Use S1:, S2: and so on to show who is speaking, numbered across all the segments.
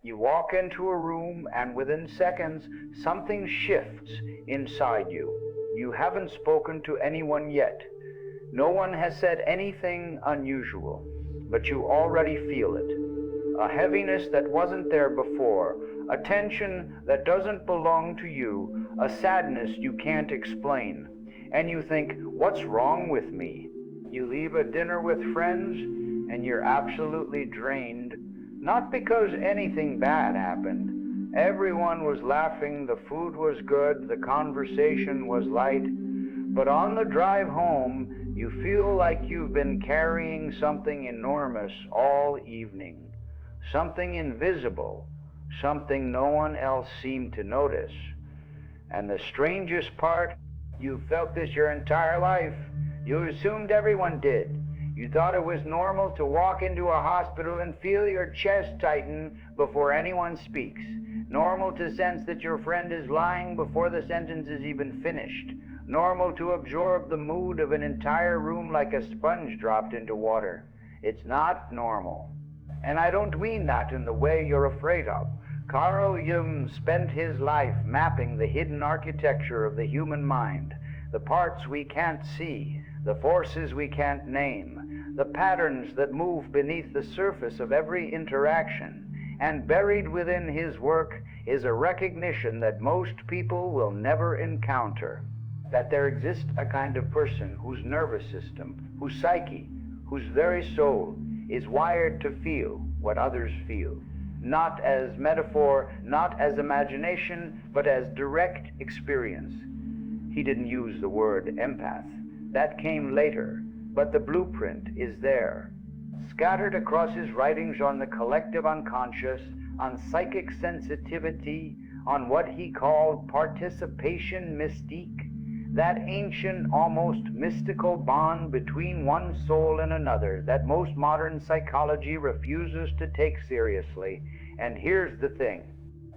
S1: You walk into a room and within seconds, something shifts inside you. You haven't spoken to anyone yet. No one has said anything unusual, but you already feel it. A heaviness that wasn't there before, a tension that doesn't belong to you, a sadness you can't explain. And you think, what's wrong with me? You leave a dinner with friends and you're absolutely drained. Not because anything bad happened. Everyone was laughing, the food was good, the conversation was light. But on the drive home, you feel like you've been carrying something enormous all evening. Something invisible, something no one else seemed to notice. And the strangest part, you felt this your entire life. You assumed everyone did. You thought it was normal to walk into a hospital and feel your chest tighten before anyone speaks. Normal to sense that your friend is lying before the sentence is even finished. Normal to absorb the mood of an entire room like a sponge dropped into water. It's not normal. And I don't mean that in the way you're afraid of. Carl Jung spent his life mapping the hidden architecture of the human mind, the parts we can't see, the forces we can't name, the patterns that move beneath the surface of every interaction. And buried within his work is a recognition that most people will never encounter. That there exists a kind of person whose nervous system, whose psyche, whose very soul is wired to feel what others feel. Not as metaphor, not as imagination, but as direct experience. He didn't use the word empath. That came later, but the blueprint is there. Scattered across his writings on the collective unconscious, on psychic sensitivity, on what he called participation mystique, that ancient, almost mystical bond between one soul and another that most modern psychology refuses to take seriously. And here's the thing.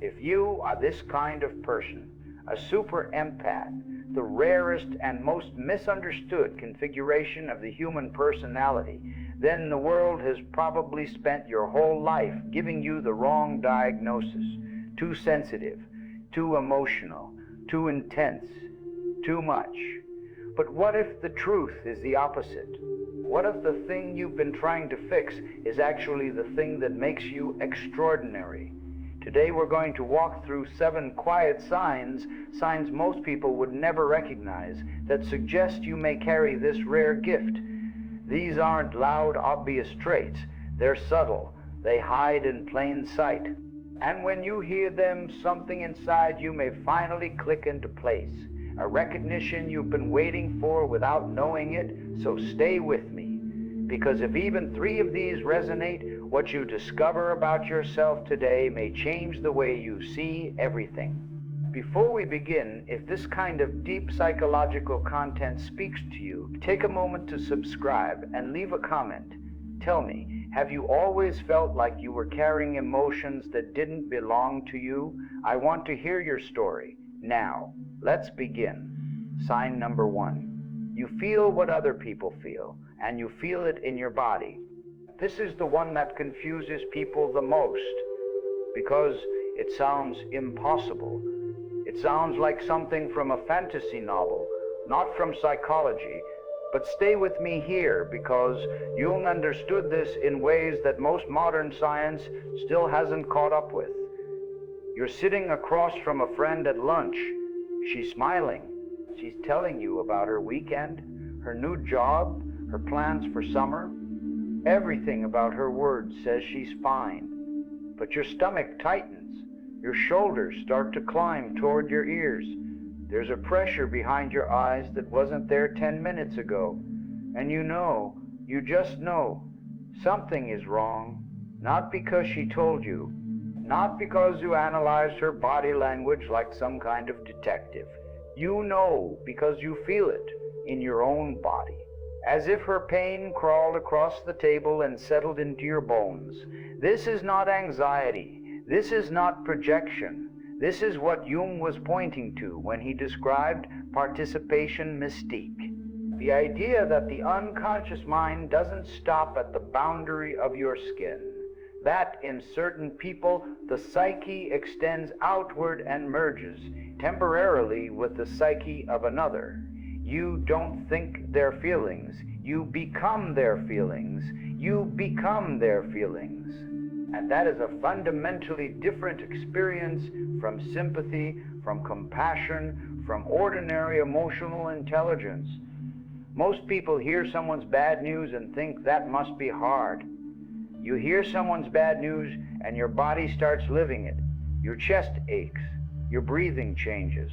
S1: If you are this kind of person, a super empath, the rarest and most misunderstood configuration of the human personality, then the world has probably spent your whole life giving you the wrong diagnosis. Too sensitive, too emotional, too intense, too much. But what if the truth is the opposite? What if the thing you've been trying to fix is actually the thing that makes you extraordinary? Today we're going to walk through 7 quiet signs most people would never recognize, that suggest you may carry this rare gift. These aren't loud, obvious traits. They're subtle. They hide in plain sight. And when you hear them, something inside you may finally click into place. A recognition you've been waiting for without knowing it, so stay with me. Because if even 3 of these resonate, what you discover about yourself today may change the way you see everything. Before we begin, if this kind of deep psychological content speaks to you, take a moment to subscribe and leave a comment. Tell me, have you always felt like you were carrying emotions that didn't belong to you? I want to hear your story. Now, let's begin. Sign number 1. You feel what other people feel, and you feel it in your body. This is the one that confuses people the most, because it sounds impossible. It sounds like something from a fantasy novel, not from psychology. But stay with me here, because Jung understood this in ways that most modern science still hasn't caught up with. You're sitting across from a friend at lunch. She's smiling. She's telling you about her weekend, her new job, her plans for summer. Everything about her words says she's fine. But your stomach tightens. Your shoulders start to climb toward your ears. There's a pressure behind your eyes that wasn't there 10 minutes ago. And you just know, something is wrong. Not because she told you. Not because you analyzed her body language like some kind of detective. You know because you feel it in your own body. As if her pain crawled across the table and settled into your bones. This is not anxiety. This is not projection. This is what Jung was pointing to when he described participation mystique. The idea that the unconscious mind doesn't stop at the boundary of your skin. That in certain people The psyche extends outward and merges temporarily with the psyche of another. You don't think their feelings, you become their feelings, you become their feelings. And that is a fundamentally different experience from sympathy, from compassion, from ordinary emotional intelligence. Most people hear someone's bad news and think that must be hard. You hear someone's bad news and your body starts living it. Your chest aches, your breathing changes.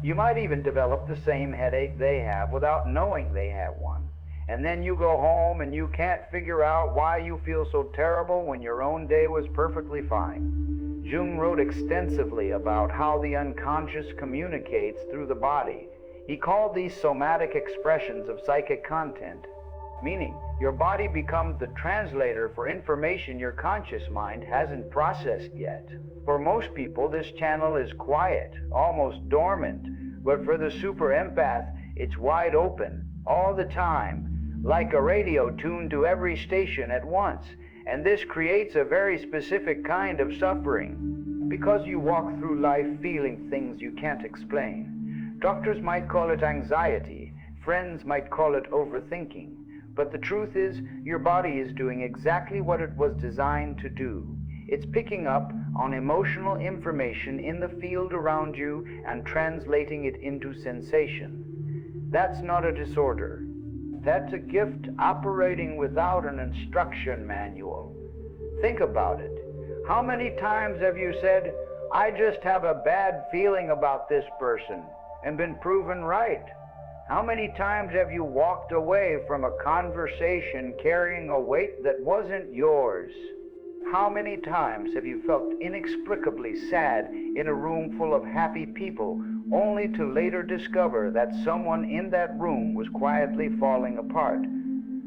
S1: You might even develop the same headache they have without knowing they have one. And then you go home and you can't figure out why you feel so terrible when your own day was perfectly fine. Jung wrote extensively about how the unconscious communicates through the body. He called these somatic expressions of psychic content, meaning your body becomes the translator for information your conscious mind hasn't processed yet. For most people, this channel is quiet, almost dormant, but for the super empath, it's wide open all the time, like a radio tuned to every station at once. And this creates a very specific kind of suffering, because you walk through life feeling things you can't explain. Doctors might call it anxiety, friends might call it overthinking, but the truth is, your body is doing exactly what it was designed to do. It's picking up on emotional information in the field around you and translating it into sensation. That's not a disorder. That's a gift operating without an instruction manual. Think about it. How many times have you said, "I just have a bad feeling about this person," and been proven right? How many times have you walked away from a conversation carrying a weight that wasn't yours? How many times have you felt inexplicably sad in a room full of happy people, only to later discover that someone in that room was quietly falling apart?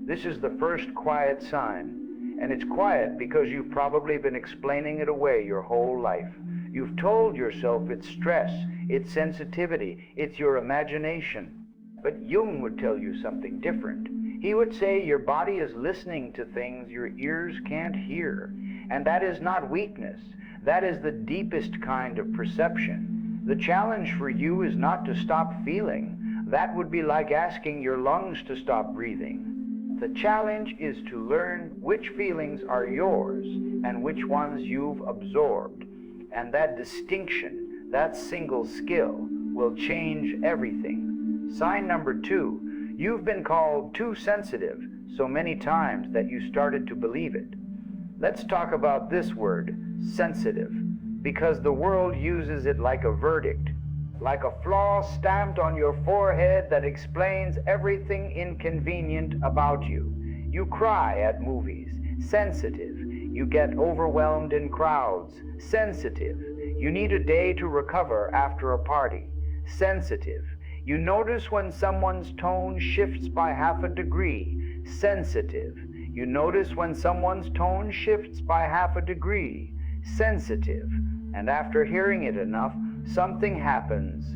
S1: This is the first quiet sign, and it's quiet because you've probably been explaining it away your whole life. You've told yourself it's stress, it's sensitivity, it's your imagination. But Jung would tell you something different. He would say your body is listening to things your ears can't hear. And that is not weakness. That is the deepest kind of perception. The challenge for you is not to stop feeling. That would be like asking your lungs to stop breathing. The challenge is to learn which feelings are yours and which ones you've absorbed. And that distinction, that single skill, will change everything. Sign number 2, you've been called too sensitive so many times that you started to believe it. Let's talk about this word, sensitive, because the world uses it like a verdict, like a flaw stamped on your forehead that explains everything inconvenient about you. You cry at movies, sensitive. You get overwhelmed in crowds, sensitive. You need a day to recover after a party, sensitive. You notice when someone's tone shifts by half a degree, sensitive. You notice when someone's tone shifts by half a degree, sensitive. And after hearing it enough, something happens.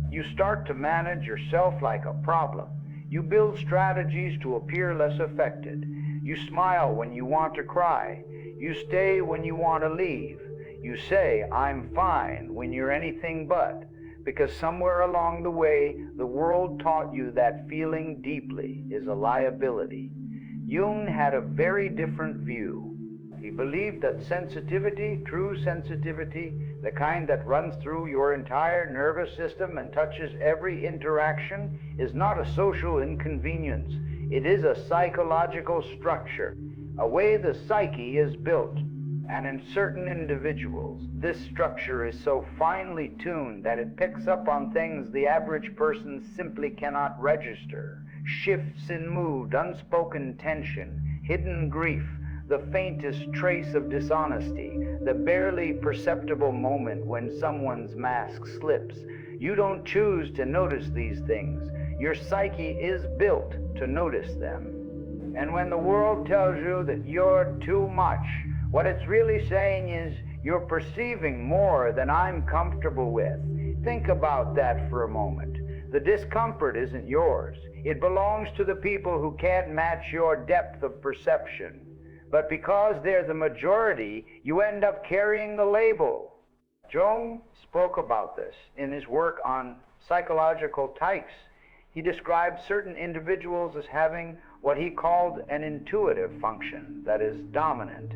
S1: You start to manage yourself like a problem. You build strategies to appear less affected. You smile when you want to cry. You stay when you want to leave. You say, "I'm fine," when you're anything but, because somewhere along the way, the world taught you that feeling deeply is a liability. Jung had a very different view. He believed that sensitivity, true sensitivity, the kind that runs through your entire nervous system and touches every interaction, is not a social inconvenience. It is a psychological structure, a way the psyche is built. And in certain individuals, this structure is so finely tuned that it picks up on things the average person simply cannot register. Shifts in mood, unspoken tension, hidden grief, the faintest trace of dishonesty, the barely perceptible moment when someone's mask slips. You don't choose to notice these things. Your psyche is built to notice them. And when the world tells you that you're too much, what it's really saying is you're perceiving more than I'm comfortable with. Think about that for a moment. The discomfort isn't yours. It belongs to the people who can't match your depth of perception. But because they're the majority, you end up carrying the label. Jung spoke about this in his work on psychological types. He described certain individuals as having what he called an intuitive function that is dominant.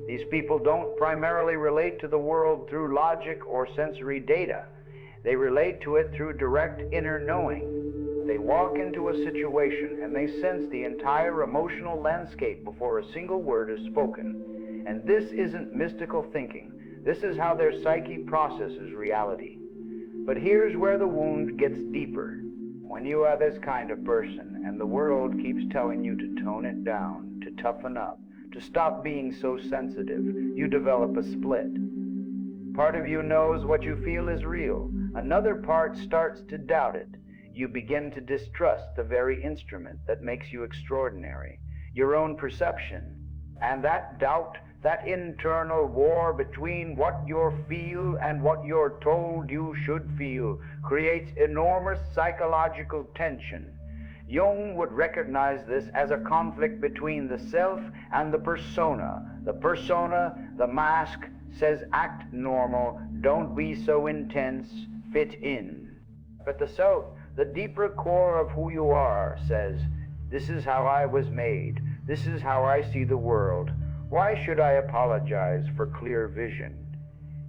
S1: These people don't primarily relate to the world through logic or sensory data. They relate to it through direct inner knowing. They walk into a situation and they sense the entire emotional landscape before a single word is spoken. And this isn't mystical thinking. This is how their psyche processes reality. But here's where the wound gets deeper. When you are this kind of person and the world keeps telling you to tone it down, to toughen up, to stop being so sensitive, you develop a split. Part of you knows what you feel is real. Another part starts to doubt it. You begin to distrust the very instrument that makes you extraordinary, your own perception. And that doubt, that internal war between what you feel and what you're told you should feel, creates enormous psychological tension. Jung would recognize this as a conflict between the self and the persona. The persona, the mask, says act normal, don't be so intense, fit in. But the self, the deeper core of who you are, says, this is how I was made, this is how I see the world. Why should I apologize for clear vision?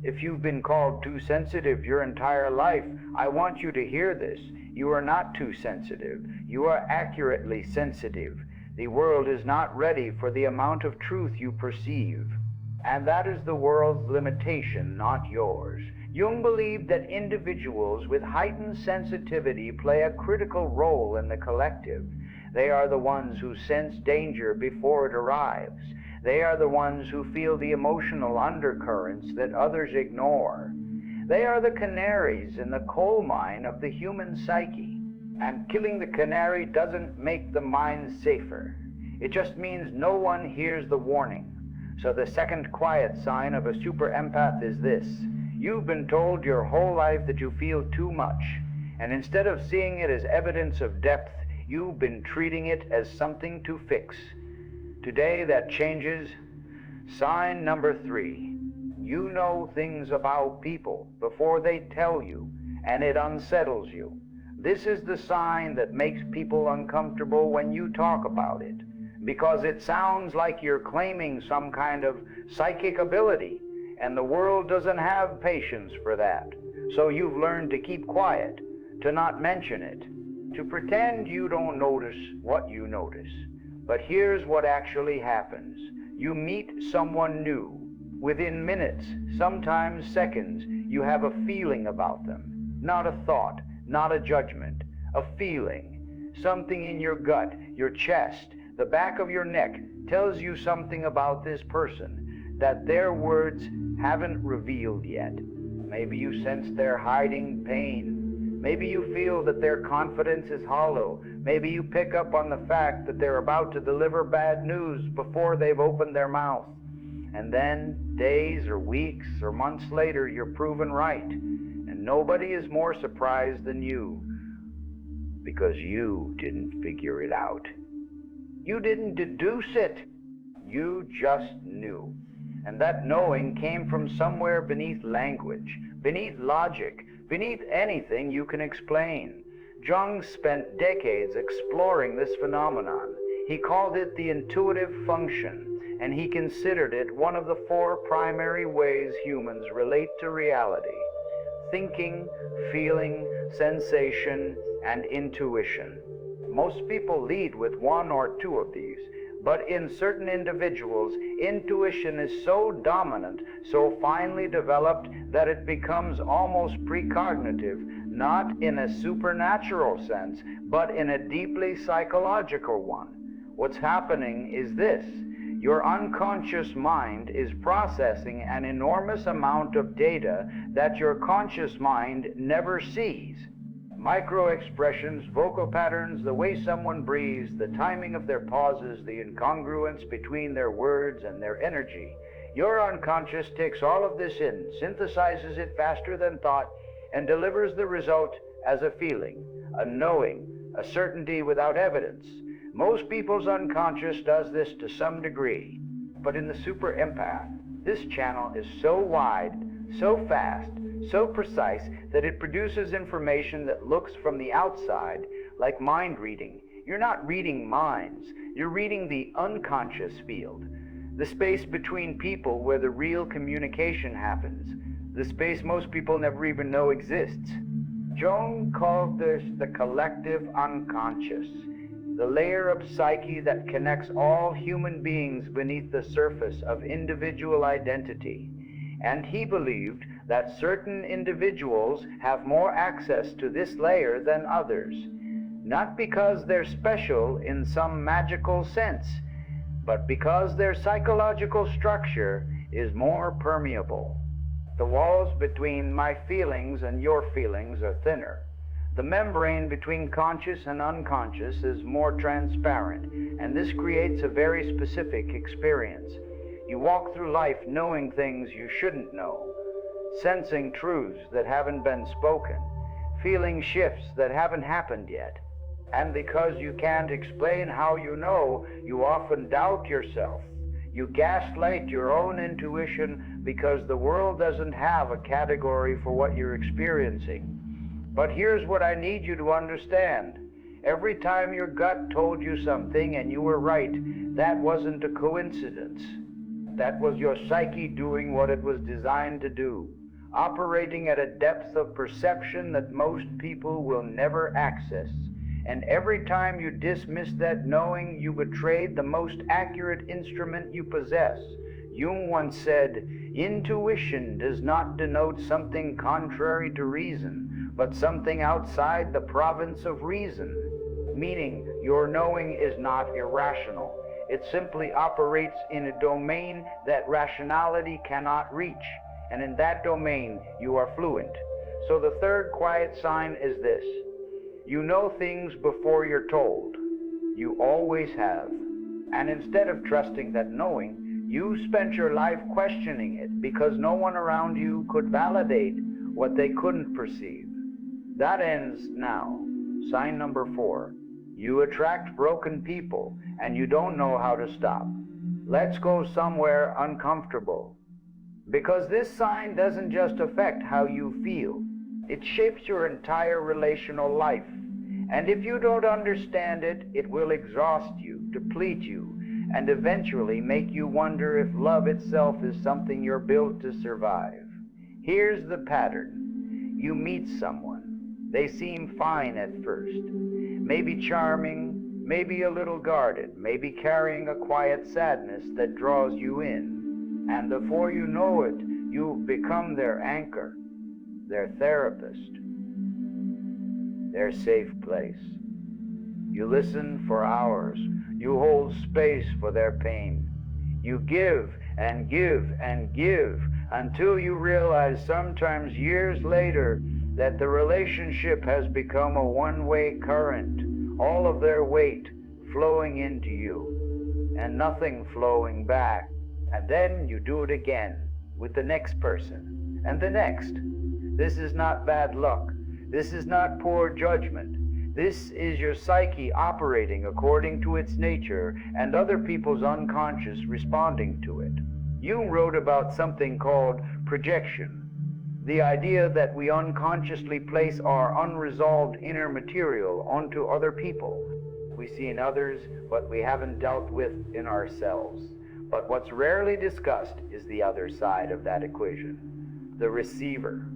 S1: If you've been called too sensitive your entire life, I want you to hear this. You are not too sensitive. You are accurately sensitive. The world is not ready for the amount of truth you perceive. And that is the world's limitation, not yours. Jung believed that individuals with heightened sensitivity play a critical role in the collective. They are the ones who sense danger before it arrives. They are the ones who feel the emotional undercurrents that others ignore. They are the canaries in the coal mine of the human psyche. And killing the canary doesn't make the mine safer. It just means no one hears the warning. So the second quiet sign of a super empath is this. You've been told your whole life that you feel too much. And instead of seeing it as evidence of depth, you've been treating it as something to fix. Today that changes. Sign number 3. You know things about people before they tell you, and it unsettles you. This is the sign that makes people uncomfortable when you talk about it, because it sounds like you're claiming some kind of psychic ability, and the world doesn't have patience for that. So you've learned to keep quiet, to not mention it, to pretend you don't notice what you notice. But here's what actually happens. You meet someone new. Within minutes, sometimes seconds, you have a feeling about them. Not a thought, not a judgment, a feeling. Something in your gut, your chest, the back of your neck tells you something about this person that their words haven't revealed yet. Maybe you sense they're hiding pain. Maybe you feel that their confidence is hollow. Maybe you pick up on the fact that they're about to deliver bad news before they've opened their mouth. And then, days or weeks or months later, you're proven right. And nobody is more surprised than you, because you didn't figure it out. You didn't deduce it. You just knew. And that knowing came from somewhere beneath language, beneath logic, beneath anything you can explain. Jung spent decades exploring this phenomenon. He called it the intuitive function, and he considered it one of the 4 primary ways humans relate to reality: thinking, feeling, sensation, and intuition. Most people lead with 1 or 2 of these, but in certain individuals, intuition is so dominant, so finely developed, that it becomes almost precognitive, not in a supernatural sense, but in a deeply psychological one. What's happening is this. Your unconscious mind is processing an enormous amount of data that your conscious mind never sees. Micro-expressions, vocal patterns, the way someone breathes, the timing of their pauses, the incongruence between their words and their energy. Your unconscious takes all of this in, synthesizes it faster than thought, and delivers the result as a feeling, a knowing, a certainty without evidence. Most people's unconscious does this to some degree. But in the super empath, this channel is so wide, so fast, so precise that it produces information that looks from the outside like mind reading. You're not reading minds, you're reading the unconscious field, the space between people where the real communication happens, the space most people never even know exists. Jung called this the collective unconscious, the layer of psyche that connects all human beings beneath the surface of individual identity. And he believed that certain individuals have more access to this layer than others, not because they're special in some magical sense, but because their psychological structure is more permeable. The walls between my feelings and your feelings are thinner. The membrane between conscious and unconscious is more transparent, and this creates a very specific experience. You walk through life knowing things you shouldn't know, sensing truths that haven't been spoken, feeling shifts that haven't happened yet. And because you can't explain how you know, you often doubt yourself. You gaslight your own intuition because the world doesn't have a category for what you're experiencing. But here's what I need you to understand. Every time your gut told you something and you were right, that wasn't a coincidence. That was your psyche doing what it was designed to do, operating at a depth of perception that most people will never access. And every time you dismissed that knowing, you betrayed the most accurate instrument you possess. Jung once said, "Intuition does not denote something contrary to reason, but something outside the province of reason," meaning your knowing is not irrational. It simply operates in a domain that rationality cannot reach, and in that domain you are fluent. So the third quiet sign is this: you know things before you're told. You always have. And instead of trusting that knowing, you spent your life questioning it because no one around you could validate what they couldn't perceive. That ends now. Sign number 4. You attract broken people and you don't know how to stop. Let's go somewhere uncomfortable. Because this sign doesn't just affect how you feel. It shapes your entire relational life. And if you don't understand it, it will exhaust you, deplete you, and eventually make you wonder if love itself is something you're built to survive. Here's the pattern. You meet someone. They seem fine at first. Maybe charming, maybe a little guarded, maybe carrying a quiet sadness that draws you in. And before you know it, you've become their anchor, their therapist, their safe place. You listen for hours. You hold space for their pain. You give and give and give until you realize, sometimes years later, that the relationship has become a one-way current, all of their weight flowing into you and nothing flowing back. And then you do it again with the next person and the next. This is not bad luck. This is not poor judgment. This is your psyche operating according to its nature and other people's unconscious responding to it. Jung wrote about something called projection, the idea that we unconsciously place our unresolved inner material onto other people. We see in others what we haven't dealt with in ourselves. But what's rarely discussed is the other side of that equation, the receiver,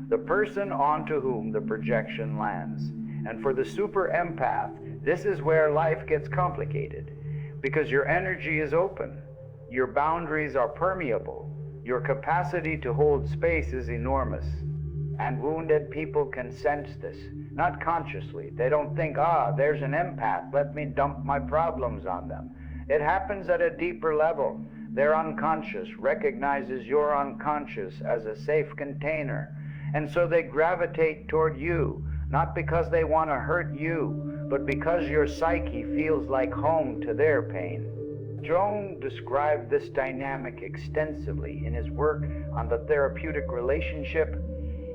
S1: the person onto whom the projection lands. And for the super empath, this is where life gets complicated, because your energy is open, your boundaries are permeable, your capacity to hold space is enormous. And wounded people can sense this, not consciously. They don't think, there's an empath, let me dump my problems on them. It happens at a deeper level. Their unconscious recognizes your unconscious as a safe container. And so they gravitate toward you, not because they want to hurt you, but because your psyche feels like home to their pain. Jung described this dynamic extensively in his work on the therapeutic relationship.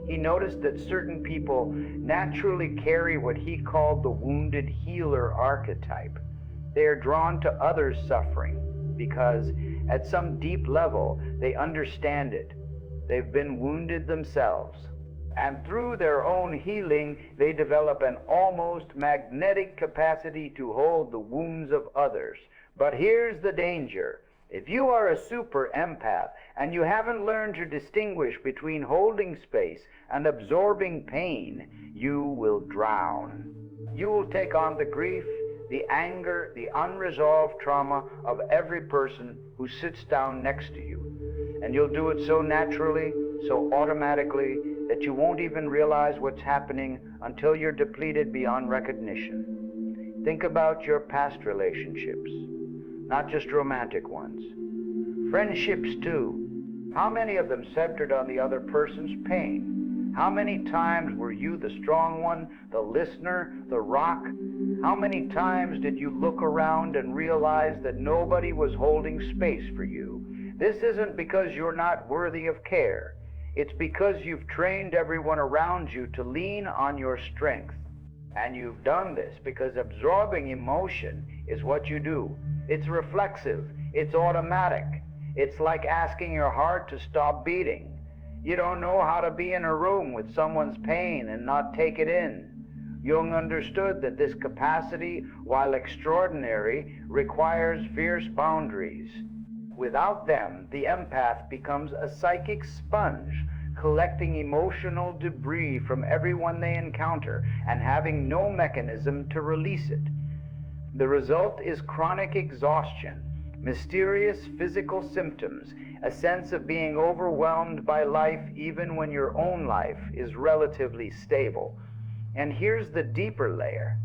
S1: He noticed that certain people naturally carry what he called the wounded healer archetype. They are drawn to others' suffering because At some deep level, they understand it. They've been wounded themselves. And through their own healing, they develop an almost magnetic capacity to hold the wounds of others. But here's the danger. If you are a super empath and you haven't learned to distinguish between holding space and absorbing pain, you will drown. You will take on the grief, the anger, the unresolved trauma of every person who sits down next to you. And you'll do it so naturally, so automatically, that you won't even realize what's happening until you're depleted beyond recognition. Think about your past relationships, not just romantic ones. Friendships too. How many of them centered on the other person's pain? How many times were you the strong one, the listener, the rock? How many times did you look around and realize that nobody was holding space for you? This isn't because you're not worthy of care. It's because you've trained everyone around you to lean on your strength. And you've done this because absorbing emotion is what you do. It's reflexive. It's automatic. It's like asking your heart to stop beating. You don't know how to be in a room with someone's pain and not take it in. Jung understood that this capacity, while extraordinary, requires fierce boundaries. Without them, the empath becomes a psychic sponge, collecting emotional debris from everyone they encounter and having no mechanism to release it. The result is chronic exhaustion, mysterious physical symptoms, a sense of being overwhelmed by life even when your own life is relatively stable. And here's the deeper layer.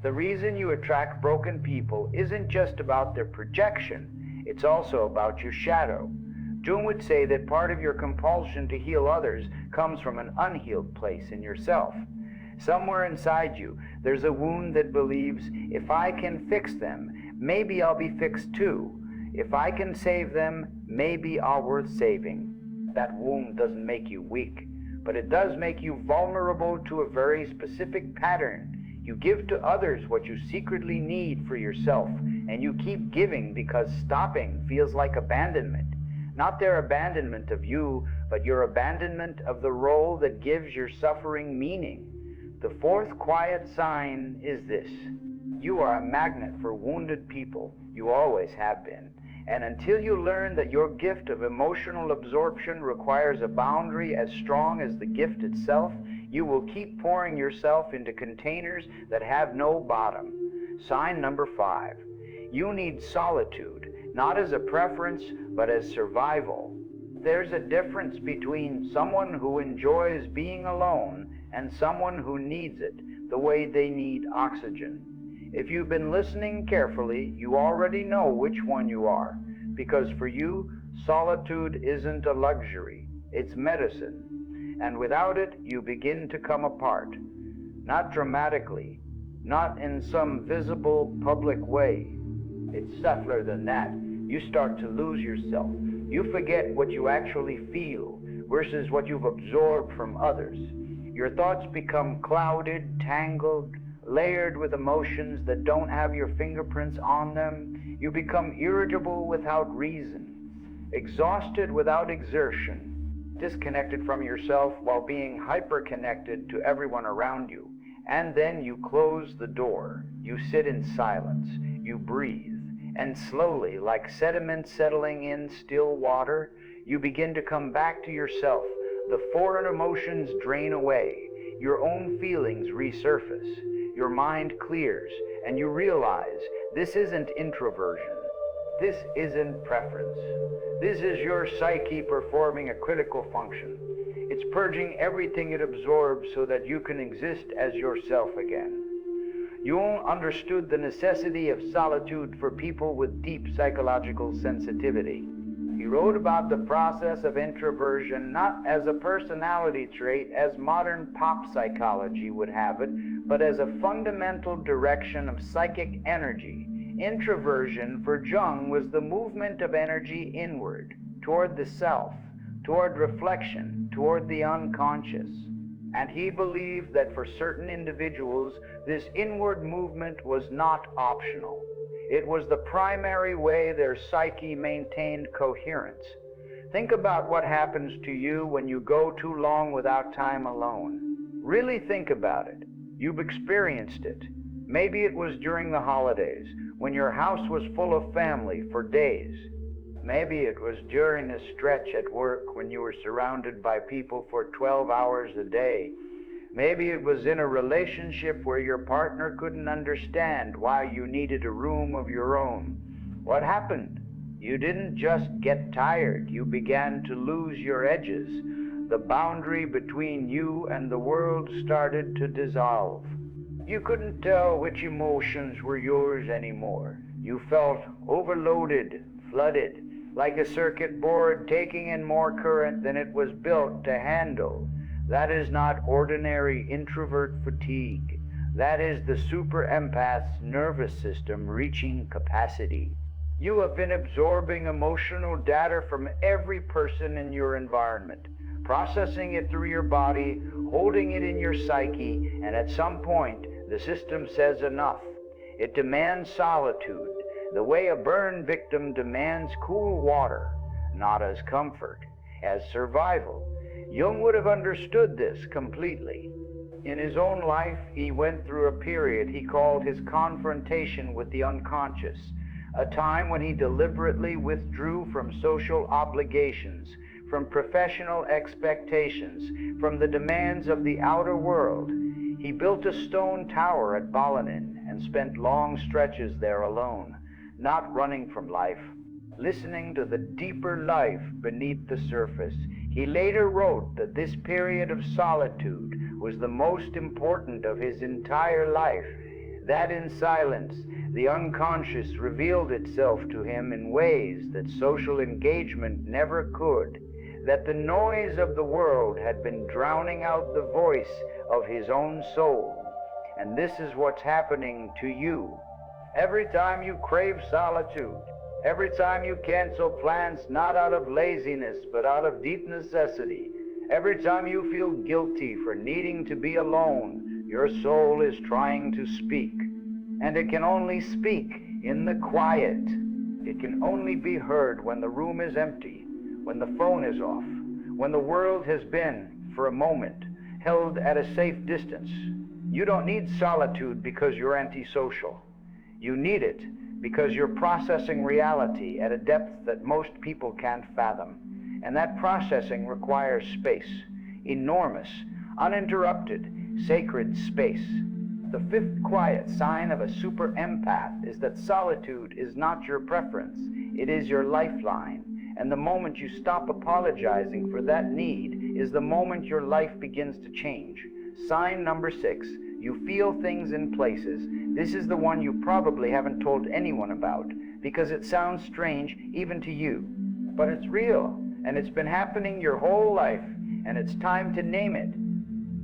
S1: The reason you attract broken people isn't just about their projection, it's also about your shadow. Jung would say that part of your compulsion to heal others comes from an unhealed place in yourself. Somewhere inside you, there's a wound that believes, if I can fix them, maybe I'll be fixed too. If I can save them, maybe I'll worth saving. That wound doesn't make you weak, but it does make you vulnerable to a very specific pattern. You give to others what you secretly need for yourself, and you keep giving because stopping feels like abandonment. Not their abandonment of you, but your abandonment of the role that gives your suffering meaning. The fourth quiet sign is this. You are a magnet for wounded people. You always have been. And until you learn that your gift of emotional absorption requires a boundary as strong as the gift itself, you will keep pouring yourself into containers that have no bottom. Sign number 5. You need solitude, not as a preference, but as survival. There's a difference between someone who enjoys being alone and someone who needs it the way they need oxygen. If you've been listening carefully, you already know which one you are, because for you, solitude isn't a luxury, it's medicine. And without it, you begin to come apart. Not dramatically, not in some visible public way. It's subtler than that. You start to lose yourself. You forget what you actually feel versus what you've absorbed from others. Your thoughts become clouded, tangled, layered with emotions that don't have your fingerprints on them. You become irritable without reason, exhausted without exertion, disconnected from yourself while being hyper-connected to everyone around you. And then you close the door. You sit in silence. You breathe. And slowly, like sediment settling in still water, you begin to come back to yourself. The foreign emotions drain away. Your own feelings resurface. Your mind clears, and you realize this isn't introversion. This isn't preference. This is your psyche performing a critical function. It's purging everything it absorbs so that you can exist as yourself again. Jung understood the necessity of solitude for people with deep psychological sensitivity. He wrote about the process of introversion not as a personality trait as modern pop psychology would have it, but as a fundamental direction of psychic energy. Introversion for Jung was the movement of energy inward, toward the self, toward reflection, toward the unconscious. And he believed that for certain individuals, this inward movement was not optional. It was the primary way their psyche maintained coherence. Think about what happens to you when you go too long without time alone. Really think about it. You've experienced it. Maybe it was during the holidays, when your house was full of family for days. Maybe it was during a stretch at work when you were surrounded by people for 12 hours a day. Maybe it was in a relationship where your partner couldn't understand why you needed a room of your own. What happened? You didn't just get tired, you began to lose your edges. The boundary between you and the world started to dissolve. You couldn't tell which emotions were yours anymore. You felt overloaded, flooded, like a circuit board taking in more current than it was built to handle. That is not ordinary introvert fatigue. That is the super empath's nervous system reaching capacity. You have been absorbing emotional data from every person in your environment, processing it through your body, holding it in your psyche, and at some point, the system says enough. It demands solitude, the way a burn victim demands cool water, not as comfort, as survival. Jung would have understood this completely. In his own life, he went through a period he called his confrontation with the unconscious, a time when he deliberately withdrew from social obligations, from professional expectations, from the demands of the outer world. He built a stone tower at Balanin and spent long stretches there alone, not running from life, listening to the deeper life beneath the surface. He later wrote that this period of solitude was the most important of his entire life, that in silence, the unconscious revealed itself to him in ways that social engagement never could, that the noise of the world had been drowning out the voice of his own soul. And this is what's happening to you. Every time you crave solitude, every time you cancel plans not out of laziness but out of deep necessity, every time you feel guilty for needing to be alone, your soul is trying to speak. And it can only speak in the quiet. It can only be heard when the room is empty, when the phone is off, when the world has been, for a moment, held at a safe distance. You don't need solitude because you're antisocial. You need it because you're processing reality at a depth that most people can't fathom. And that processing requires space, enormous, uninterrupted, sacred space. The fifth quiet sign of a super empath is that solitude is not your preference, it is your lifeline. And the moment you stop apologizing for that need is the moment your life begins to change. Sign number 6, you feel things in places. This is the one you probably haven't told anyone about because it sounds strange even to you. But it's real, and it's been happening your whole life, and it's time to name it.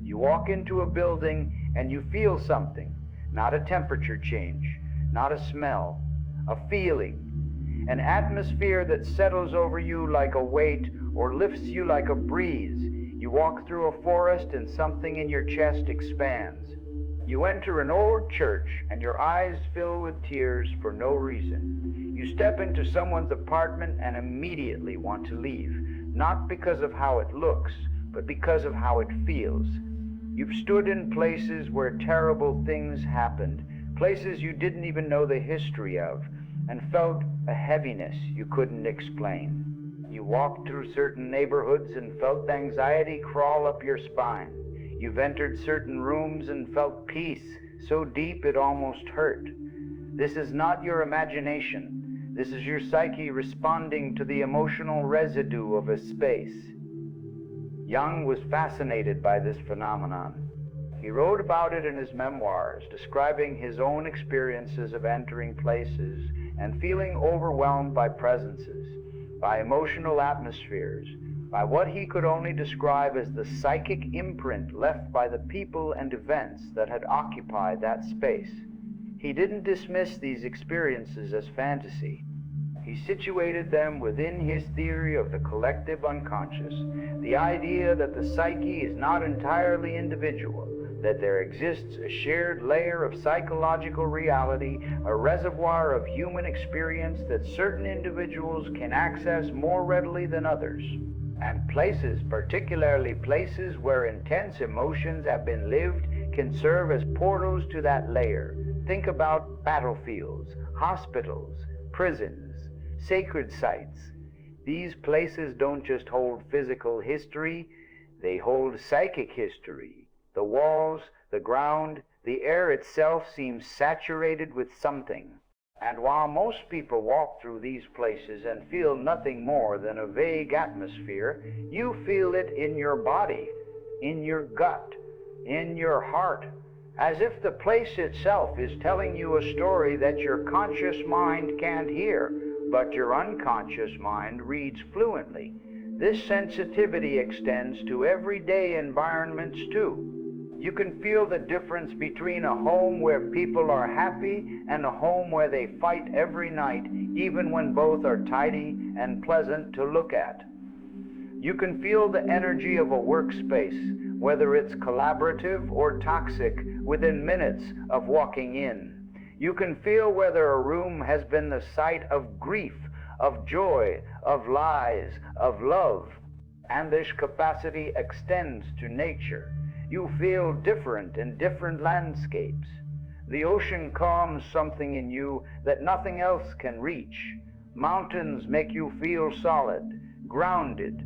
S1: You walk into a building and you feel something, not a temperature change, not a smell, a feeling, an atmosphere that settles over you like a weight or lifts you like a breeze. You walk through a forest and something in your chest expands. You enter an old church and your eyes fill with tears for no reason. You step into someone's apartment and immediately want to leave, not because of how it looks, but because of how it feels. You've stood in places where terrible things happened, places you didn't even know the history of, and felt a heaviness you couldn't explain. You walked through certain neighborhoods and felt anxiety crawl up your spine. You've entered certain rooms and felt peace so deep it almost hurt. This is not your imagination. This is your psyche responding to the emotional residue of a space. Jung was fascinated by this phenomenon. He wrote about it in his memoirs, describing his own experiences of entering places and feeling overwhelmed by presences, by emotional atmospheres, by what he could only describe as the psychic imprint left by the people and events that had occupied that space. He didn't dismiss these experiences as fantasy. He situated them within his theory of the collective unconscious, the idea that the psyche is not entirely individual, that there exists a shared layer of psychological reality, a reservoir of human experience that certain individuals can access more readily than others. And places, particularly places where intense emotions have been lived, can serve as portals to that layer. Think about battlefields, hospitals, prisons, sacred sites. These places don't just hold physical history, they hold psychic history. The walls, the ground, the air itself seems saturated with something. And while most people walk through these places and feel nothing more than a vague atmosphere, you feel it in your body, in your gut, in your heart, as if the place itself is telling you a story that your conscious mind can't hear, but your unconscious mind reads fluently. This sensitivity extends to everyday environments too. You can feel the difference between a home where people are happy and a home where they fight every night, even when both are tidy and pleasant to look at. You can feel the energy of a workspace, whether it's collaborative or toxic, within minutes of walking in. You can feel whether a room has been the site of grief, of joy, of lies, of love. And this capacity extends to nature. You feel different in different landscapes. The ocean calms something in you that nothing else can reach. Mountains make you feel solid, grounded.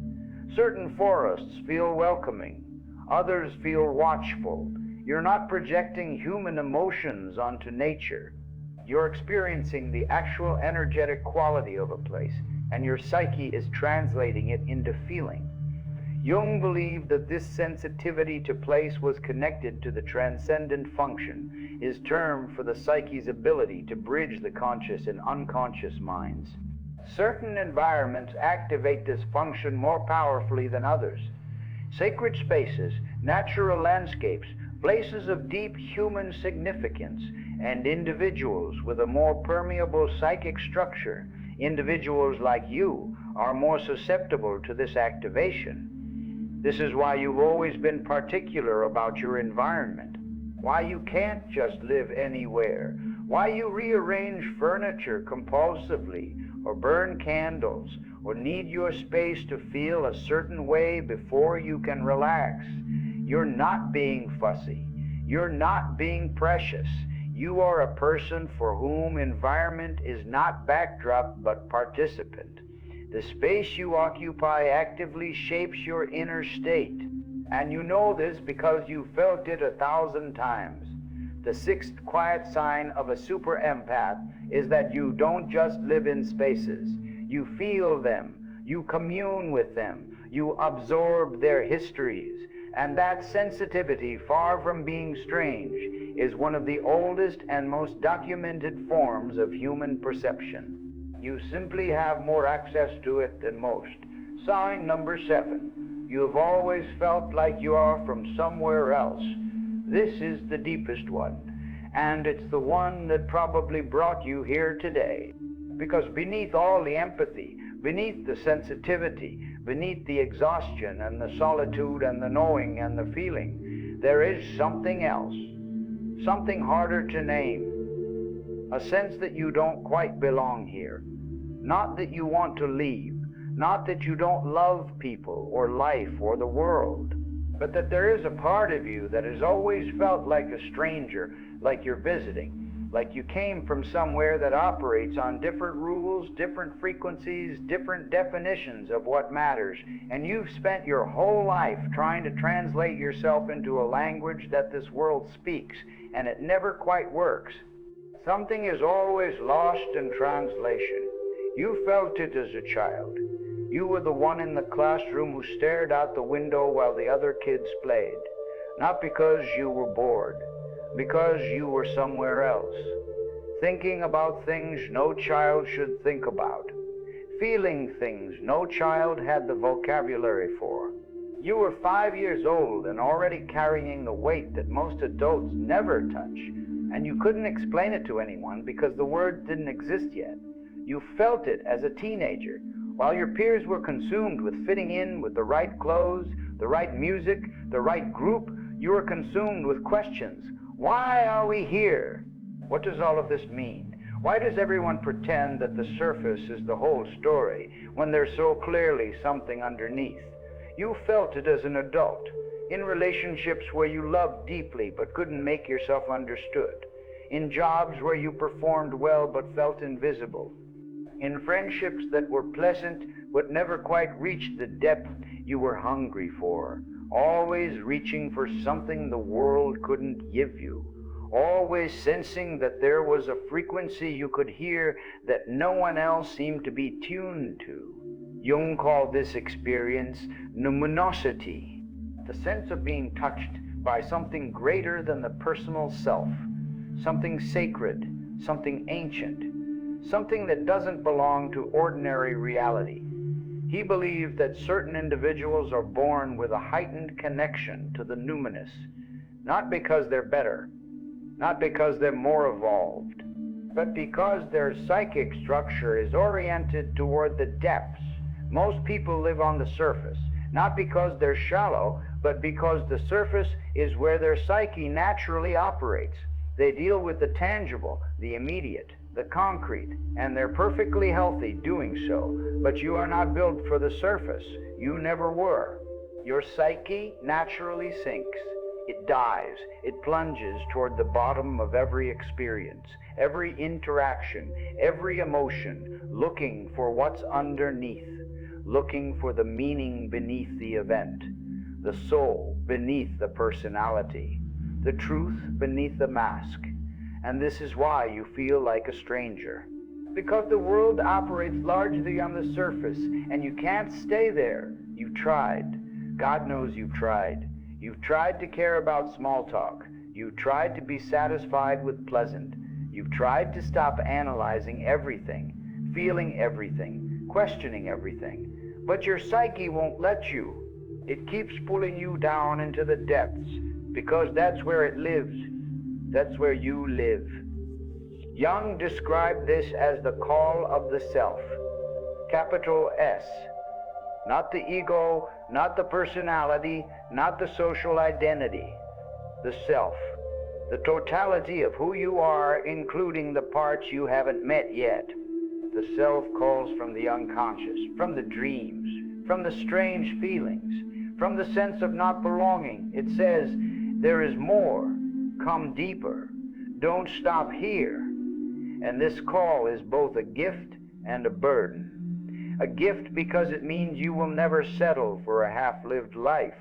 S1: Certain forests feel welcoming. Others feel watchful. You're not projecting human emotions onto nature. You're experiencing the actual energetic quality of a place, and your psyche is translating it into feeling. Jung believed that this sensitivity to place was connected to the transcendent function, his term for the psyche's ability to bridge the conscious and unconscious minds. Certain environments activate this function more powerfully than others. Sacred spaces, natural landscapes, places of deep human significance, and individuals with a more permeable psychic structure, individuals like you, are more susceptible to this activation. This is why you've always been particular about your environment, why you can't just live anywhere, why you rearrange furniture compulsively, or burn candles, or need your space to feel a certain way before you can relax. You're not being fussy. You're not being precious. You are a person for whom environment is not backdrop but participant. The space you occupy actively shapes your inner state. And you know this because you felt it 1,000 times. The sixth quiet sign of a super empath is that you don't just live in spaces. You feel them. You commune with them. You absorb their histories. And that sensitivity, far from being strange, is one of the oldest and most documented forms of human perception. You simply have more access to it than most. Sign number 7. You've always felt like you are from somewhere else. This is the deepest one, and it's the one that probably brought you here today. Because beneath all the empathy, beneath the sensitivity, beneath the exhaustion and the solitude and the knowing and the feeling, there is something else, something harder to name, a sense that you don't quite belong here. Not that you want to leave, not that you don't love people or life or the world, but that there is a part of you that has always felt like a stranger, like you're visiting, like you came from somewhere that operates on different rules, different frequencies, different definitions of what matters, and you've spent your whole life trying to translate yourself into a language that this world speaks, and it never quite works. Something is always lost in translation. You felt it as a child. You were the one in the classroom who stared out the window while the other kids played. Not because you were bored, because you were somewhere else. Thinking about things no child should think about. Feeling things no child had the vocabulary for. You were 5 years old and already carrying the weight that most adults never touch, and you couldn't explain it to anyone because the word didn't exist yet. You felt it as a teenager, while your peers were consumed with fitting in with the right clothes, the right music, the right group. You are consumed with questions. Why are we here? What does all of this mean? Why does everyone pretend that the surface is the whole story when there's so clearly something underneath? You felt it as an adult, in relationships where you loved deeply but couldn't make yourself understood, in jobs where you performed well but felt invisible, in friendships that were pleasant but never quite reached the depth you were hungry for, always reaching for something the world couldn't give you, always sensing that there was a frequency you could hear that no one else seemed to be tuned to. Jung called this experience numinosity, the sense of being touched by something greater than the personal self, something sacred, something ancient, something that doesn't belong to ordinary reality. He believed that certain individuals are born with a heightened connection to the numinous, not because they're better, not because they're more evolved, but because their psychic structure is oriented toward the depths. Most people live on the surface, not because they're shallow, but because the surface is where their psyche naturally operates. They deal with the tangible, the immediate, the concrete, and they're perfectly healthy doing so. But you are not built for the surface. You never were. Your psyche naturally sinks. It dives. It plunges toward the bottom of every experience, every interaction, every emotion, looking for what's underneath, looking for the meaning beneath the event, the soul beneath the personality, the truth beneath the mask. And this is why you feel like a stranger. Because the world operates largely on the surface, and you can't stay there. You've tried. God knows you've tried. You've tried to care about small talk. You've tried to be satisfied with pleasant. You've tried to stop analyzing everything, feeling everything, questioning everything. But your psyche won't let you. It keeps pulling you down into the depths, because that's where it lives. That's where you live. Jung described this as the call of the self, capital S. Not the ego, not the personality, not the social identity. The self, the totality of who you are, including the parts you haven't met yet. The self calls from the unconscious, from the dreams, from the strange feelings, from the sense of not belonging. It says, there is more. Come deeper. Don't stop here. And this call is both a gift and a burden. A gift because it means you will never settle for a half-lived life.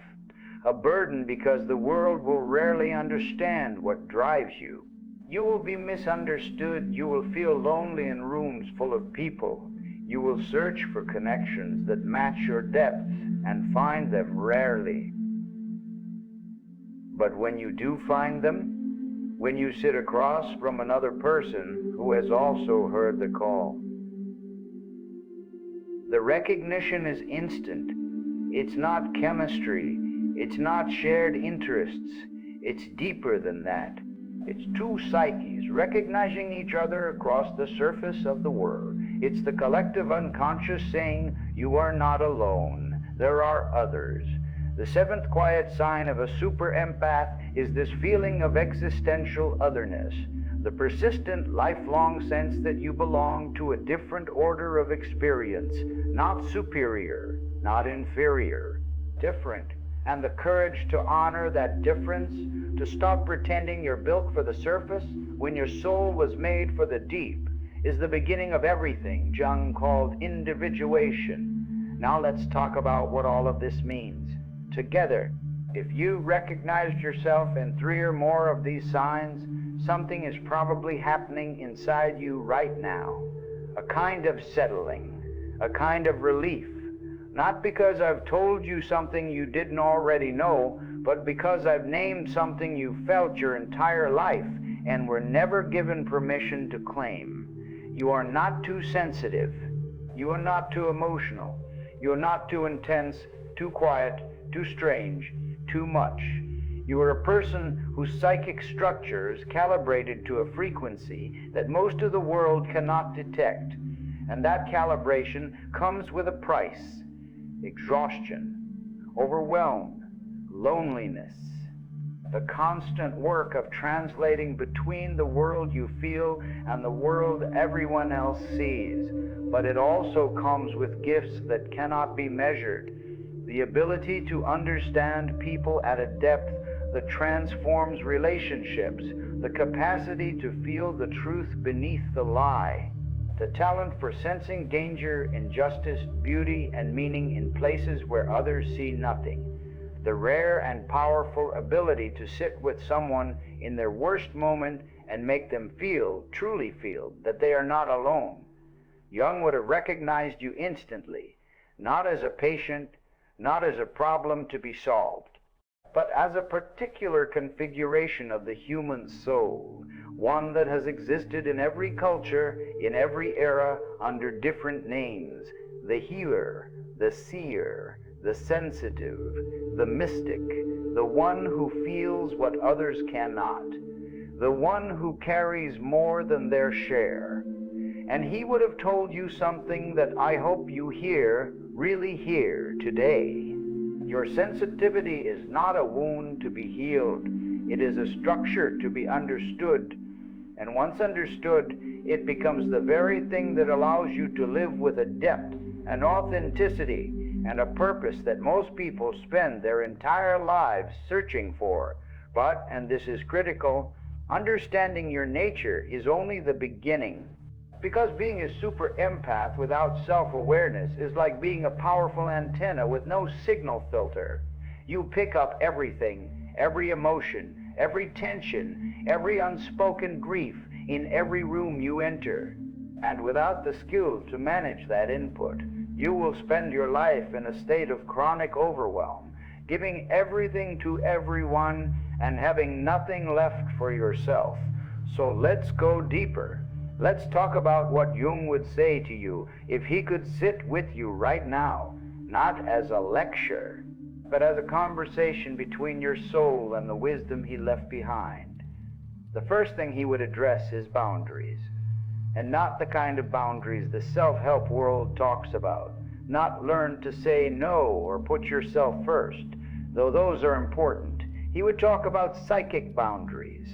S1: A burden because the world will rarely understand what drives you. You will be misunderstood. You will feel lonely in rooms full of people. You will search for connections that match your depth and find them rarely. But when you do find them, when you sit across from another person who has also heard the call, the recognition is instant. It's not chemistry. It's not shared interests. It's deeper than that. It's two psyches recognizing each other across the surface of the world. It's the collective unconscious saying, you are not alone. There are others. The seventh quiet sign of a super empath is this feeling of existential otherness, the persistent lifelong sense that you belong to a different order of experience, not superior, not inferior, different, and the courage to honor that difference, to stop pretending you're built for the surface when your soul was made for the deep, is the beginning of everything Jung called individuation. Now let's talk about what all of this means. Together, if you recognized yourself in 3 or more of these signs, something is probably happening inside you right now. A kind of settling, a kind of relief. Not because I've told you something you didn't already know, but because I've named something you felt your entire life and were never given permission to claim. You are not too sensitive. You are not too emotional. You are not too intense, too quiet, too strange, too much. You are a person whose psychic structure is calibrated to a frequency that most of the world cannot detect. And that calibration comes with a price: exhaustion, overwhelm, loneliness. the constant work of translating between the world you feel and the world everyone else sees. But it also comes with gifts that cannot be measured. The ability to understand people at a depth that transforms relationships, the capacity to feel the truth beneath the lie, the talent for sensing danger, injustice, beauty, and meaning in places where others see nothing, the rare and powerful ability to sit with someone in their worst moment and make them feel, truly feel, that they are not alone. Jung would have recognized you instantly, not as a patient, not as a problem to be solved, but as a particular configuration of the human soul, one that has existed in every culture, in every era, under different names: the healer, the seer, the sensitive, the mystic, the one who feels what others cannot, the one who carries more than their share. And he would have told you something that I hope you hear, really hear today. Your sensitivity is not a wound to be healed. It is a structure to be understood. And once understood, it becomes the very thing that allows you to live with a depth, an authenticity, and a purpose that most people spend their entire lives searching for. But, and this is critical, understanding your nature is only the beginning. Because being a super empath without self-awareness is like being a powerful antenna with no signal filter. You pick up everything, every emotion, every tension, every unspoken grief in every room you enter. And without the skill to manage that input, you will spend your life in a state of chronic overwhelm, giving everything to everyone and having nothing left for yourself. So let's go deeper. Let's talk about what Jung would say to you if he could sit with you right now, not as a lecture, but as a conversation between your soul and the wisdom he left behind. The first thing he would address is boundaries, and not the kind of boundaries the self-help world talks about. Not learn to say no or put yourself first, though those are important. He would talk about psychic boundaries,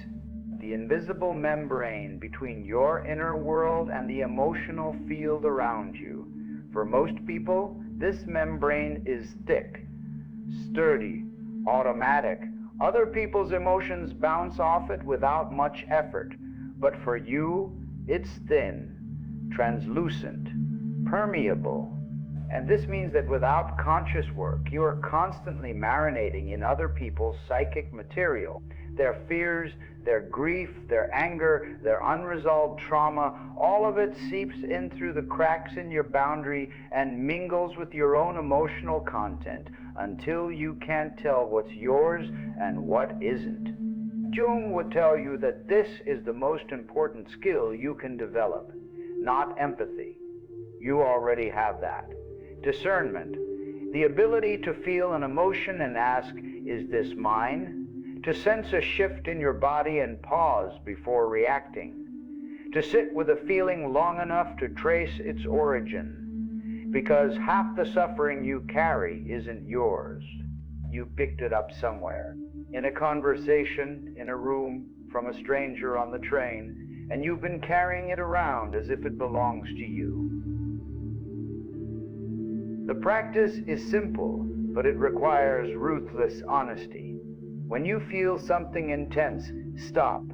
S1: the invisible membrane between your inner world and the emotional field around you. For most people, this membrane is thick, sturdy, automatic. Other people's emotions bounce off it without much effort. But for you, it's thin, translucent, permeable. And this means that without conscious work, you are constantly marinating in other people's psychic material. Their fears, their grief, their anger, their unresolved trauma, all of it seeps in through the cracks in your boundary and mingles with your own emotional content until you can't tell what's yours and what isn't. Jung would tell you that this is the most important skill you can develop, not empathy. You already have that. Discernment, the ability to feel an emotion and ask, is this mine? To sense a shift in your body and pause before reacting. To sit with a feeling long enough to trace its origin. Because half the suffering you carry isn't yours. You picked it up somewhere. In a conversation, in a room, from a stranger on the train, and you've been carrying it around as if it belongs to you. The practice is simple, but it requires ruthless honesty. When you feel something intense, stop.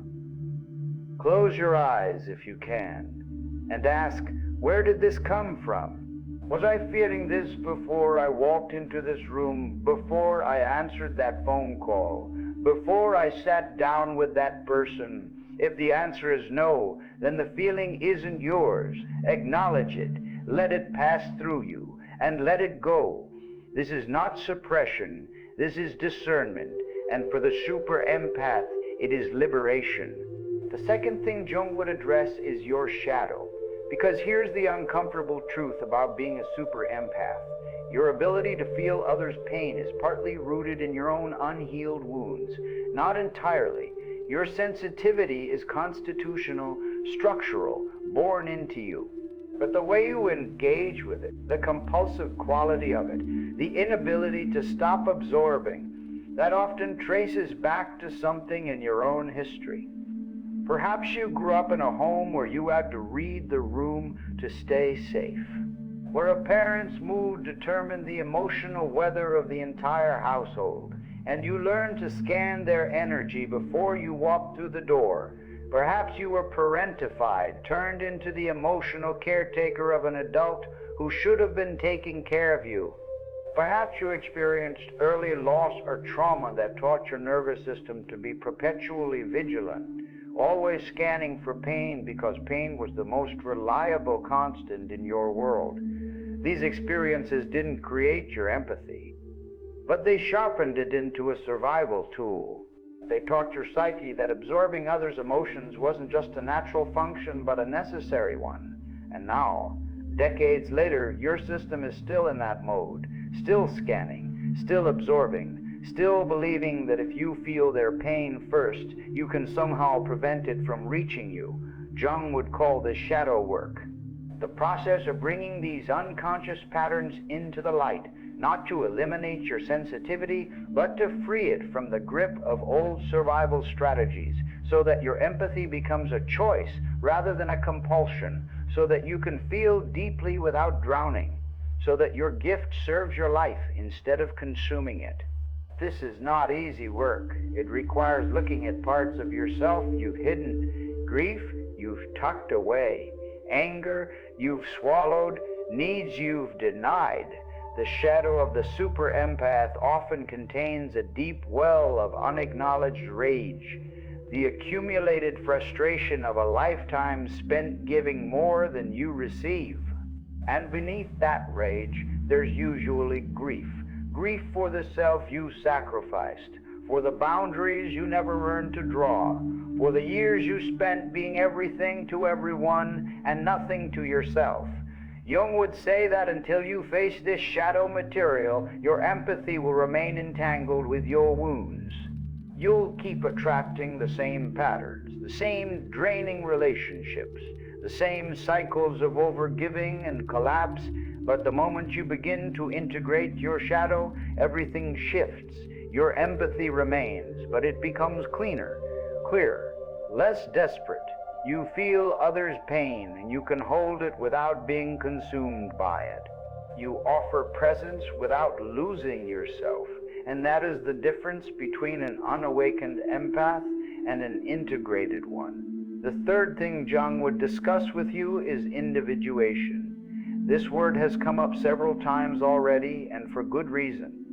S1: Close your eyes if you can, and ask, where did this come from? Was I feeling this before I walked into this room, before I answered that phone call, before I sat down with that person? If the answer is no, then the feeling isn't yours. Acknowledge it, let it pass through you, and let it go. This is not suppression, this is discernment. And for the super empath, it is liberation. The second thing Jung would address is your shadow. Because here's the uncomfortable truth about being a super empath. Your ability to feel others' pain is partly rooted in your own unhealed wounds. Not entirely. Your sensitivity is constitutional, structural, born into you. But the way you engage with it, the compulsive quality of it, the inability to stop absorbing, That often traces back to something in your own history. Perhaps you grew up in a home where you had to read the room to stay safe, where a parent's mood determined the emotional weather of the entire household, and you learned to scan their energy before you walked through the door. Perhaps you were parentified, turned into the emotional caretaker of an adult who should have been taking care of you. Perhaps you experienced early loss or trauma that taught your nervous system to be perpetually vigilant, always scanning for pain because pain was the most reliable constant in your world. These experiences didn't create your empathy, but they sharpened it into a survival tool. They taught your psyche that absorbing others' emotions wasn't just a natural function, but a necessary one. And now, decades later, your system is still in that mode, still scanning, still absorbing, still believing that if you feel their pain first, you can somehow prevent it from reaching you. Jung would call this shadow work. The process of bringing these unconscious patterns into the light, not to eliminate your sensitivity, but to free it from the grip of old survival strategies, so that your empathy becomes a choice rather than a compulsion, so that you can feel deeply without drowning, so that your gift serves your life instead of consuming it. This is not easy work. It requires looking at parts of yourself you've hidden, grief you've tucked away, anger you've swallowed, needs you've denied. The shadow of the super empath often contains a deep well of unacknowledged rage, the accumulated frustration of a lifetime spent giving more than you receive. And beneath that rage, there's usually grief. Grief for the self you sacrificed, for the boundaries you never learned to draw, for the years you spent being everything to everyone and nothing to yourself. Jung would say that until you face this shadow material, your empathy will remain entangled with your wounds. You'll keep attracting the same patterns, the same draining relationships, the same cycles of overgiving and collapse, but the moment you begin to integrate your shadow, everything shifts. Your empathy remains, but it becomes cleaner, clearer, less desperate. You feel others' pain, and you can hold it without being consumed by it. You offer presence without losing yourself, and that is the difference between an unawakened empath and an integrated one. The third thing Jung would discuss with you is individuation. This word has come up several times already, and for good reason.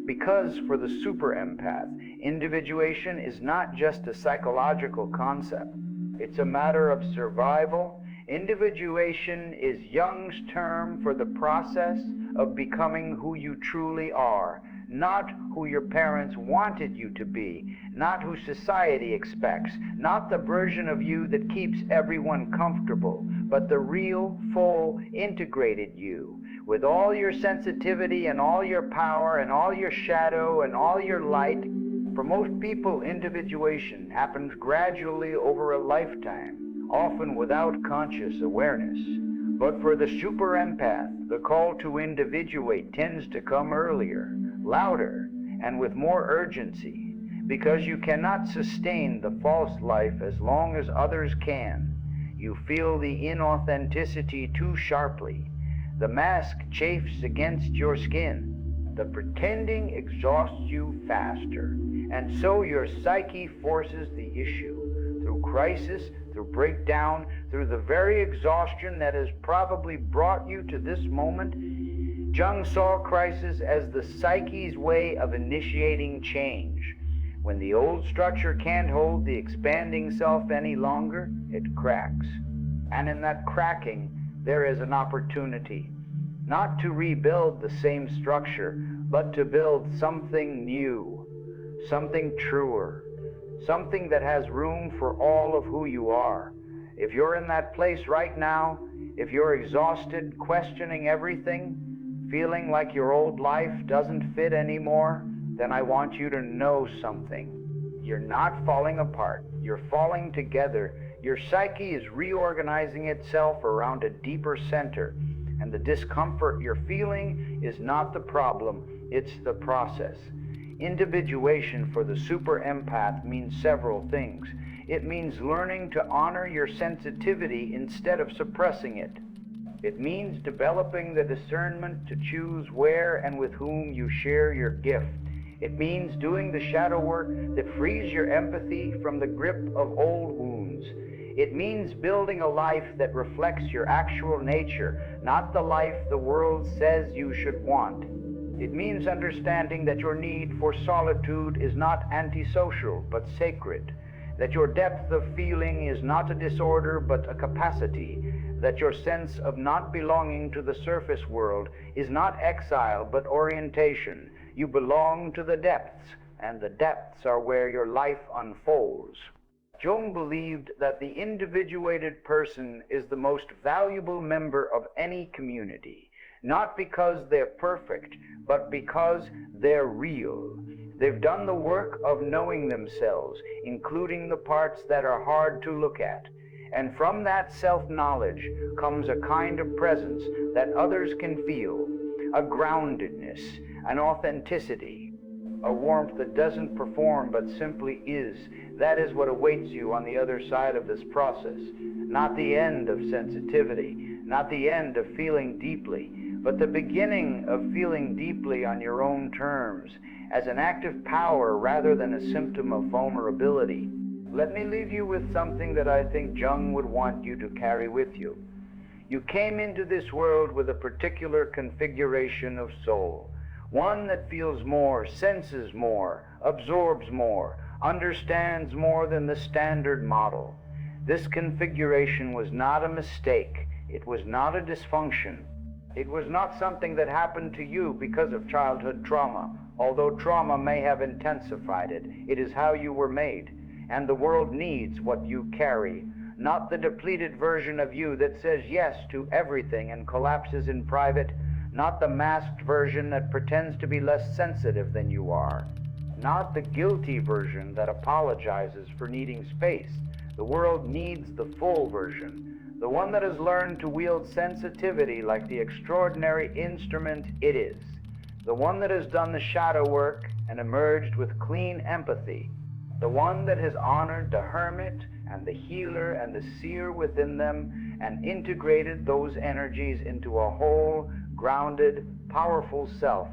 S1: Because for the super empath, individuation is not just a psychological concept. It's a matter of survival. Individuation is Jung's term for the process of becoming who you truly are, not who your parents wanted you to be, not who society expects, not the version of you that keeps everyone comfortable, but the real, full, integrated you, with all your sensitivity and all your power and all your shadow and all your light. For most people, individuation happens gradually over a lifetime, often without conscious awareness. But for the super empath, the call to individuate tends to come earlier, louder, and with more urgency, because you cannot sustain the false life as long as others can. You feel the inauthenticity too sharply. The mask chafes against your skin. The pretending exhausts you faster, and so your psyche forces the issue, through crisis, through breakdown, through the very exhaustion that has probably brought you to this moment. Jung saw crisis as the psyche's way of initiating change. When the old structure can't hold the expanding self any longer, it cracks. And in that cracking, there is an opportunity, not to rebuild the same structure, but to build something new, something truer, something that has room for all of who you are. If you're in that place right now, if you're exhausted, questioning everything, feeling like your old life doesn't fit anymore, then I want you to know something. You're not falling apart. You're falling together. Your psyche is reorganizing itself around a deeper center, and the discomfort you're feeling is not the problem, it's the process. Individuation for the super empath means several things. It means learning to honor your sensitivity instead of suppressing it. It means developing the discernment to choose where and with whom you share your gift. It means doing the shadow work that frees your empathy from the grip of old wounds. It means building a life that reflects your actual nature, not the life the world says you should want. It means understanding that your need for solitude is not antisocial, but sacred. That your depth of feeling is not a disorder, but a capacity. That your sense of not belonging to the surface world is not exile, but orientation. You belong to the depths, and the depths are where your life unfolds. Jung believed that the individuated person is the most valuable member of any community, not because they're perfect, but because they're real. They've done the work of knowing themselves, including the parts that are hard to look at. And from that self-knowledge comes a kind of presence that others can feel, a groundedness, an authenticity, a warmth that doesn't perform but simply is. That is what awaits you on the other side of this process. Not the end of sensitivity, not the end of feeling deeply, but the beginning of feeling deeply on your own terms, as an active power rather than a symptom of vulnerability. Let me leave you with something that I think Jung would want you to carry with you. You came into this world with a particular configuration of soul, one that feels more, senses more, absorbs more, understands more than the standard model. This configuration was not a mistake. It was not a dysfunction. It was not something that happened to you because of childhood trauma, although trauma may have intensified it. It is how you were made, and the world needs what you carry, not the depleted version of you that says yes to everything and collapses in private, not the masked version that pretends to be less sensitive than you are, not the guilty version that apologizes for needing space. The world needs the full version, the one that has learned to wield sensitivity like the extraordinary instrument it is, the one that has done the shadow work and emerged with clean empathy, the one that has honored the hermit and the healer and the seer within them and integrated those energies into a whole, grounded, powerful self.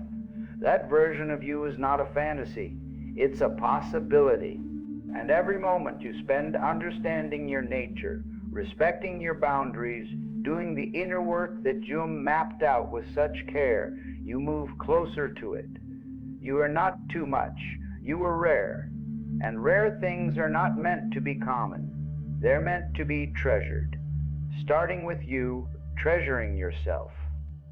S1: That version of you is not a fantasy. It's a possibility. And every moment you spend understanding your nature, respecting your boundaries, doing the inner work that Jung mapped out with such care, you move closer to it. You are not too much. You are rare. And rare things are not meant to be common. They're meant to be treasured. Starting with you, treasuring yourself.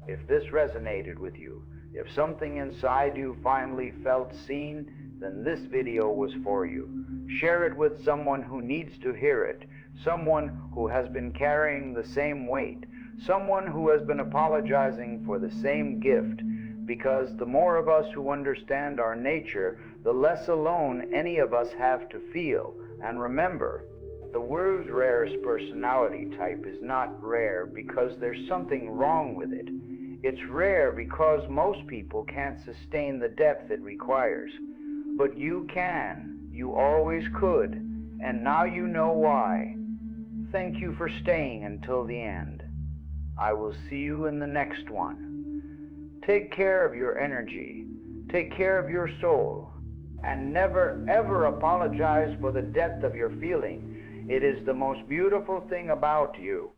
S1: If this resonated with you, if something inside you finally felt seen, then this video was for you. Share it with someone who needs to hear it, someone who has been carrying the same weight, someone who has been apologizing for the same gift, because the more of us who understand our nature, the less alone any of us have to feel. And remember, the world's rarest personality type is not rare because there's something wrong with it. It's rare because most people can't sustain the depth it requires. But you can. You always could. And now you know why. Thank you for staying until the end. I will see you in the next one. Take care of your energy. Take care of your soul. And never, ever apologize for the depth of your feeling. It is the most beautiful thing about you.